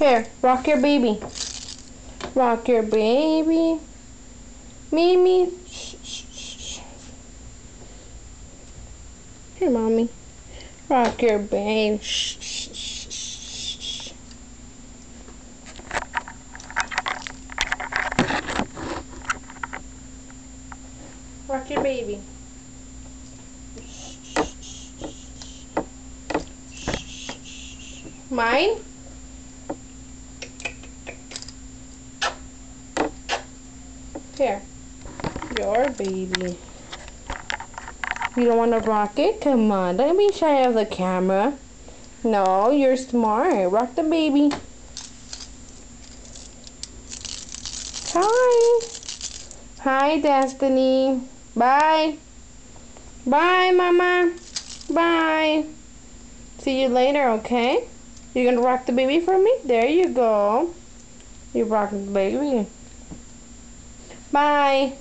Here, rock your baby. Rock your baby. Mimi. Shh, shh, shh. Here, mommy. Rock your baby. Shh, shh, shh, shh, shh. Rock your baby. Mine? Here. Your baby. You don't want to rock it? Come on, don't be shy of the camera. No, you're smart. Rock the baby. Hi. Hi, Destiny. Bye. Bye, Mama. Bye. See you later, okay? You're gonna rock the baby for me? There you go. You rock the baby. Bye.